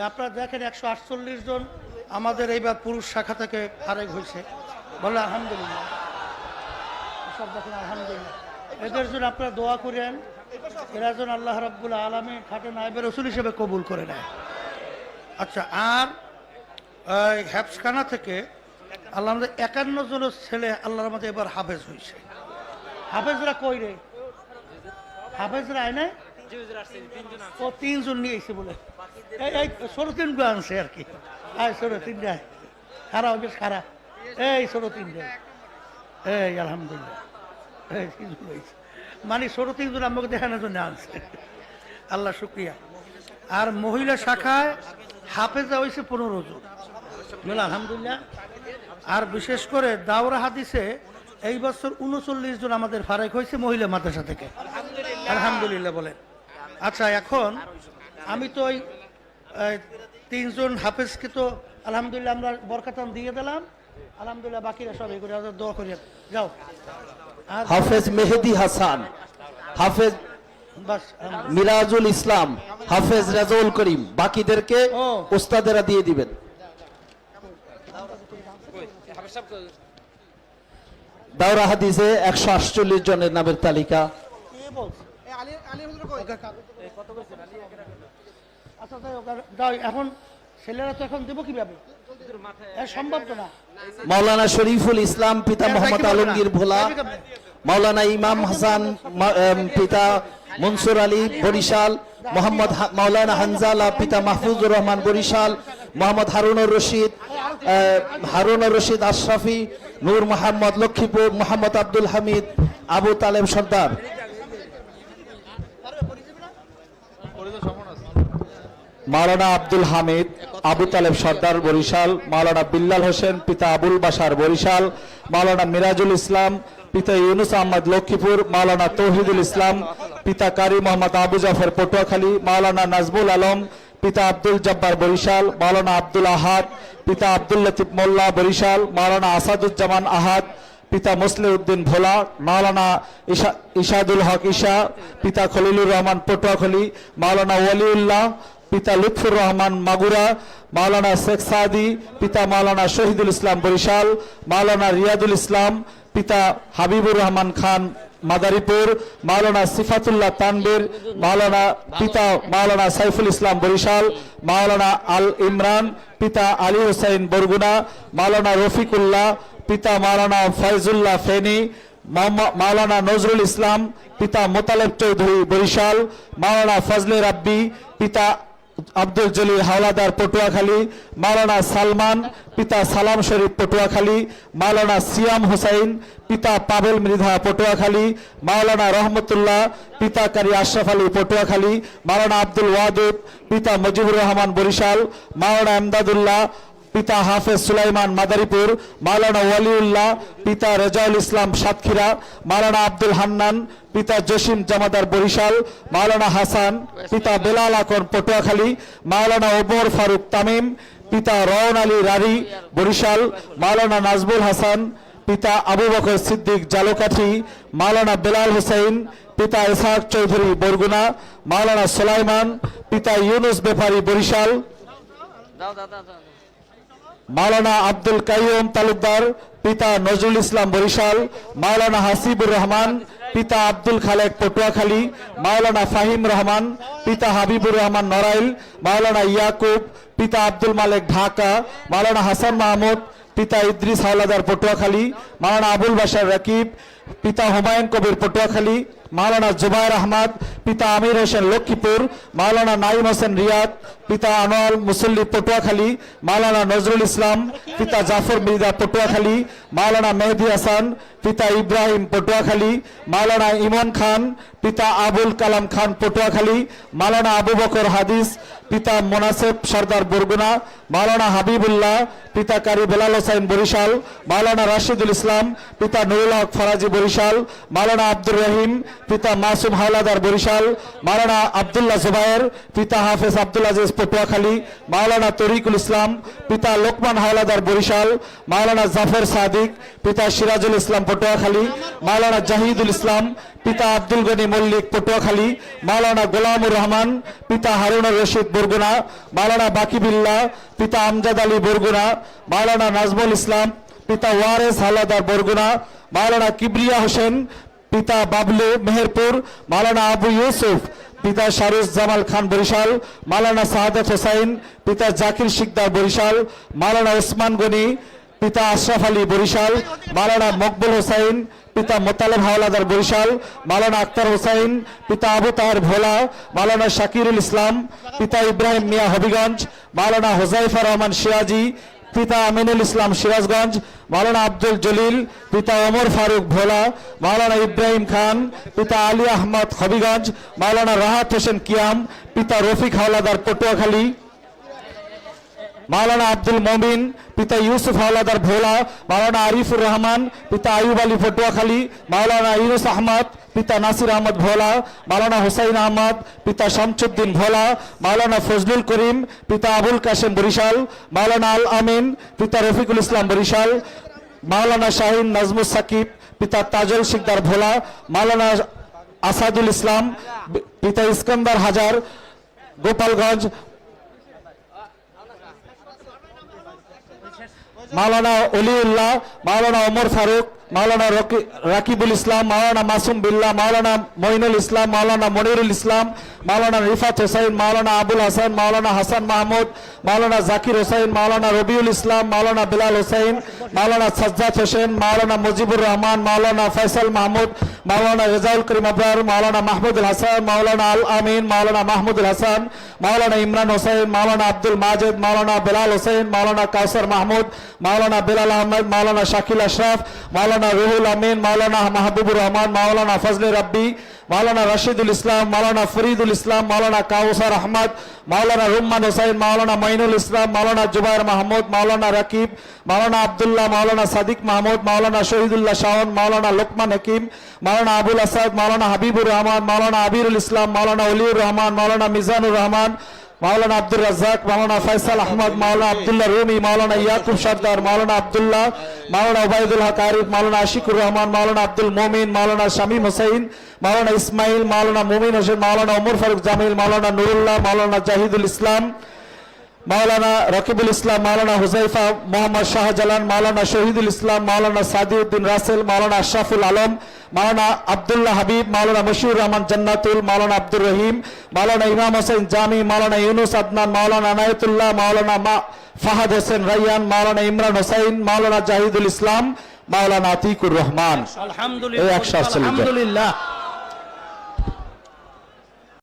আপনারা দেখেন 148 জন আমাদের এইবার পুরুষ শাখা থেকে ফারেক হয়েছে, বলে আলহামদুলিল্লাহ। সব দেখেন আলহামদুলিল্লাহ। এদের জন্য আপনারা দোয়া করেন, এরা যেন আল্লাহ রাব্বুল আলামিন খাটে নায়েবে রাসূল হিসেবে কবুল করে নেয়। আচ্ছা, আর হ্যাফসখানা থেকে আল্লাহ আমাদের 51 জনের ছেলে আল্লাহর মধ্যে এবার হাফেজ হয়েছে। হাফেজরা কই রে? হাফেজরা আয় না? ও 3 জন নিয়ে এসে বলে এই 3 গুলো আনছে আর কি। আয় 3 যায় খারাপ, বেশ খারাপ। এই 3 যায়, এই আলহামদুলিল্লাহ, এই 3 জন হয়েছে, মানে 3 জন আমাকে দেখানোর জন্য আনছে। আল্লাহ শুক্রিয়া। আর মহিলা শাখায় হাফেজা হয়েছে 15 জন, আলহামদুলিল্লাহ। আর বিশেষ করে দাওরা হাদিসে এই বছর 39 জন আমাদের ফারেক হয়েছে মহিলা মাদ্রাসা থেকে, আলহামদুলিল্লাহ বলেন। আচ্ছা, এখন আমি তো ওই 3 জন হাফেজকে তো আলহামদুলিল্লাহ আমরা বরকাতান দিয়ে দিলাম, আলহামদুলিল্লাহ। বাকিরা সবাই করে দোয়া করিয়া যাও। হাফেজ মেহেদি হাসান, হাফেজ মিরাজুল ইসলাম, হাফেজ রাজউল করিম, বাকিদেরকে ওস্তাদেরা দিয়ে দিবেন। দাওরা হাদিসে 148 জনের নামের তালিকা। এখন ছেলেরা তো এখন দেবো কিভাবে, সম্ভব তো না। মাওলানা শরীফুল ইসলাম পিতা মোহাম্মদ আলমগীর ভোলা, মাওলানা ইমাম হাসান পিতা মনসুর আলী বরিশাল, মোহাম্মদ মাওলানা হানজালা পিতা মাহফুজুর রহমান বরিশাল, মোহাম্মদ হারুনুর রশিদ আশরাফি, নূর মোহাম্মদ লক্ষ্মীপুর, মোহাম্মদ আব্দুল হামিদ, আবু তালেব সর্দার। মাওলানা আব্দুল হামিদ আবু তালেব সর্দার বরিশাল, মাওলানা বিল্লাল হোসেন পিতা আবুল বাশার বরিশাল, মাওলানা মিরাজুল ইসলাম পিতা ইউনুস আহমদ লক্ষ্মীপুর, মাওলানা তৌহিদুল ইসলাম পিতা কারি মোহাম্মদ আবু জাফর পটুয়াখালী, মাওলানা নাজমুল আলম পিতা আব্দুল জব্বার বরিশাল, মাওলানা আব্দুল আহাদ পিতা আব্দুল লতিফ মোল্লা বরিশাল, মাওলানা আসাদুজ্জামান আহাদ পিতা মুসলিউদ্দিন ভোলা, মাওলানা ইশাদুল হক ঈশা পিতা খলিলুর রহমান পটুয়াখালী, মাওলানা ওয়ালিউল্লাহ পিতা লুৎফুর রহমান মাগুরা, মাওলানা শেখ সাদি পিতা মাওলানা শহীদুল ইসলাম বরিশাল, মাওলানা রিয়াদুল ইসলাম পিতা হাবিবুর রহমান খান মাদারীপুর, মাওলানা সিফাতুল্লাহ তানবীর পিতা মাওলানা সাইফুল ইসলাম বরিশাল, মাওলানা আল ইমরান পিতা আলী হোসেন বরগুনা, মাওলানা রফিকুল্লাহ পিতা মাওলানা ফয়জুল্লাহ ফেনী, মাওলানা নজরুল ইসলাম পিতা মোতালেব চৌধুরী বরিশাল, মাওলানা ফজলে রাব্বি পিতা আব্দুল জলিল হাওলাদার পটুয়াখালী, মাওলানা সালমান পিতা সালাম শরীফ পটুয়াখালী, মাওলানা সিয়াম হুসাইন পিতা পাবেল মৃধা পটুয়াখালী, মাওলানা রহমতুল্লাহ পিতা কারি আশরাফ আলী পটুয়াখালী, মাওলানা আব্দুল ওয়াদুদ পিতা মুজিবুর রহমান বরিশাল, মাওলানা এমদাদুল্লাহ পিতা হাফেজ সুলাইমান মাদারীপুর, মাওলানা ওয়ালিউল্লাহ পিতা রেজাউল ইসলাম সাতক্ষীরা, মাওলানা আব্দুল হান্নান পিতা জসিম জামাদার বরিশাল, মাওলানা হাসান পিতা বেলাল আকন পটুয়াখালী, মাওলানা ওমর ফারুক তামিম পিতা রওন আলী রারি বরিশাল, মাওলানা নাজবুল হাসান পিতা আবু বকর সিদ্দিক জালকাঠি, মাওলানা বেলাল হুসাইন পিতা ইসহাক চৌধুরী বরগুনা, মাওলানা সুলাইমান পিতা ইউনুস বেফারি বরিশাল, মাওলানা আব্দুল কাইয়ুম তালুকদার পিতা নজরুল ইসলাম বরিশাল, মাওলানা হাসিবুর রহমান পিতা আব্দুল খালেক পটুয়াখালী, মাওলানা ফাহিম রহমান পিতা হাবিবুর রহমান নড়াইল, মাওলানা ইয়াকুব পিতা আব্দুল মালেক ঢাকা, মাওলানা হাসান মাহমুদ পিতা ইদ্রিস হাওলাদার পটুয়াখালী, মাওলানা আবুল বাশার রাকিব পিতা হুমায়ুন কবির পটুয়াখালী, মাওলানা জুবায়ের আহমদ পিতা আমির হোসেন লক্ষ্মীপুর, মাওলানা নাইম হোসেন রিয়াদ পিতা আনোয়ার মুসল্লি পটুয়াখালী, মাওলানা নজরুল ইসলাম পিতা জাফর মৃধা পটুয়াখালী, মাওলানা মেহেদি হাসান পিতা ইব্রাহিম পটুয়াখালী, মাওলানা ইমন খান পিতা আবুল কালাম খান পটুয়াখালী, মাওলানা আবু বকর হাদিস পিতা মোনাসেব সর্দার বরগুনা, মাওলানা হাবিবুল্লাহ পিতা কারি বেলাল হোসেন বরিশাল, মাওলানা রাশিদুল ইসলাম পিতা নুরুল হক ফরাজি বরিশাল, মাওলানা আব্দুর রহিম পিতা মাসুম হাওলাদার বরিশাল, মাওলানা আব্দুল্লাহ জুবায়ের পিতা হাফেজ আব্দুল আজিজ পটুয়াখালী, মাওলানা তরিকুল ইসলাম পিতা লোকমান হাওলাদার বরিশাল, মাওলানা জাফর সাদিক পিতা সিরাজুল ইসলাম পটুয়াখালী, মাওলানা জাহিদুল ইসলাম পিতা আব্দুল গনি মল্লিক পটুয়াখালী, মাওলানা গোলামুর রহমান পিতা হারুনুর রশিদ বরগুনা, মাওলানা বাকিবিল্লাহ পিতা আমজাদ আলী বরগুনা, মাওলানা নাজমুল ইসলাম পিতা ওয়ারেস হাওলাদার বরগুনা, মাওলানা কিবরিয়া হোসেন পিতা বাবলু মেহেরপুর, মাওলানা আবু ইউসুফ পিতা শারুস জামাল খান বরিশাল, মাওলানা সাহাদাত হোসাইন পিতা জাকির শিকদার বরিশাল, মাওলানা ওসমান গনি পিতা আশরাফ আলী বরিশাল, মাওলানা মকবুল হোসাইন পিতা মোতালেব হাওলাদার বরিশাল, মাওলানা আক্তার হোসাইন পিতা আবু তাহের ভোলা, মাওলানা শাকিরুল ইসলাম পিতা ইব্রাহিম মিয়া হবিগঞ্জ, মাওলানা হোজাইফা রহমান সিরাজি পিতা আমিনুল ইসলাম সিরাজগঞ্জ, মাওলানা আব্দুল জলিল পিতা ওমর ফারুক ভোলা, মাওলানা ইব্রাহিম খান পিতা আলী আহমদ হবিগঞ্জ, মাওলানা রাহাত হোসেন কিয়াম পিতা রফিক হাওলাদার পটুয়াখালী, মাওলানা আব্দুল মমিন পিতা ইউসুফ হাওলাদার ভোলা, মাওলানা আরিফুর রহমান পিতা আয়ুব আলী পটুয়াখালী, মাওলানা ইউনুস আহমদ পিতা নাসির আহমদ ভোলা, মাওলানা হুসাইন আহমদ পিতা শামসুদ্দিন ভোলা, মাওলানা ফজলুল করিম পিতা আবুল কাশেম বরিশাল, মাওলানা আল আমিন পিতা রফিকুল ইসলাম বরিশাল, মাওলানা শাহিন নাজমুস সাকিব পিতা তাজল শিকদার ভোলা, মাওলানা আসাদুল ইসলাম পিতা ইস্কন্দার হাজার গোপালগঞ্জ, মাওলানা অলিউল্লাহ, মাওলানা ওমর ফারুক, মাওলানা রাকিবুল ইসলাম, মাওলানা মাসুম বিল্লাহ, মাওলানা মঈনুল ইসলাম, মাওলানা মনিরুল ইসলাম, মাওলানা রিফাত হোসাইন, মাওলানা আবুল হাসান, মাওলানা হাসান মাহমুদ, মাওলানা জাকির হোসাইন, মাওলানা রবিউল ইসলাম, মাওলানা বিলাল হোসাইন, মাওলানা সাজ্জাদ হোসেন, মাওলানা মুজিবুর রহমান, মাওলানা ফয়সাল মাহমুদ, মাওলানা রেজাউল করিম আবরার, মাওলানা মাহমুদুল হাসান, মাওলানা আল আমিন, মাওলানা মাহমুদুল হাসান, মাওলানা ইমরান হোসেন, মাওলানা আব্দুল মাজেদ, মাওলানা বেলাল হোসেন, মাওলানা কাউসার মাহমুদ, মাওলানা বেলাল আহমেদ, মাওলানা শাকিল আশরাফ, মাওলানা রুহুল আমিন, মাওলানা মাহবুবুর রহমান, মাওলানা ফজলে রাব্বি, মাওলানা রশিদুল ইসলাম, মাওলানা ফরিদুল ইসলাম, মাওলানা কাউসার আহমদ, মাওলানা রুম্মান হোসাইন, মাওলানা মঈনুল ইসলাম, মাওলানা জুবাইর মাহমুদ, মাওলানা রাকিব, মাওলানা আব্দুল্লাহ, মাওলানা সাদিক মাহমুদ, মাওলানা শহীদুল্লাহ শাওন, মাওলানা লোকমান হাকিম, মাওলানা আবুল আসাদ, মাওলানা হাবিবুর রহমান, মাওলানা আবিরুল ইসলাম, মাওলানা অলিউর রহমান, মাওলানা মিজানুর রহমান, মাওলানা আব্দুর রাজ্জাক, মাওলানা ফয়সাল আহমদ, মাওলানা আব্দুল্লাহ রুমি, মাওলানা ইয়াকুব সর্দার, মাওলানা আব্দুল্লাহ, মাওলানা ওবায়দুল হক আরিফ, মাওলানা আশিকুর রহমান, মাওলানা আব্দুল মোমিন, মাওলানা শামীম হোসেন, মাওলানা ইসমাইল, মাওলানা মুমিন হোসেন, মাওলানা ওমর ফারুক জামিল, মাওলানা নুরুল্লাহ, মাওলানা জাহিদুল ইসলাম, মাওলানা রকিবুল ইসলাম, মাওলানা হুজাইফা মোহাম্মদ শাহজালান, মাওলানা শহীদুল ইসলাম, মাওলানা সাদিউদ্দিন রাসেল, মাওলানা আশরাফুল আলম, মাওলানা আব্দুল্লাহ হাবিব, মাওলানা মশিউর রহমান জান্নাতুল, মাওলানা আব্দুর রহিম, মাওলানা ইমাম হোসেন জামি, মাওলানা ইউনুস আদনান, মাওলানা আনায়তুল্লাহ, মাওলানা ফাহাদ হোসেন রাইয়ান, মাওলানা ইমরান হোসাইন, মাওলানা জাহিদুল ইসলাম, মাওলানা আতিকুর রহমান। আলহামদুলিল্লাহ এই 148 জন। আলহামদুলিল্লাহ।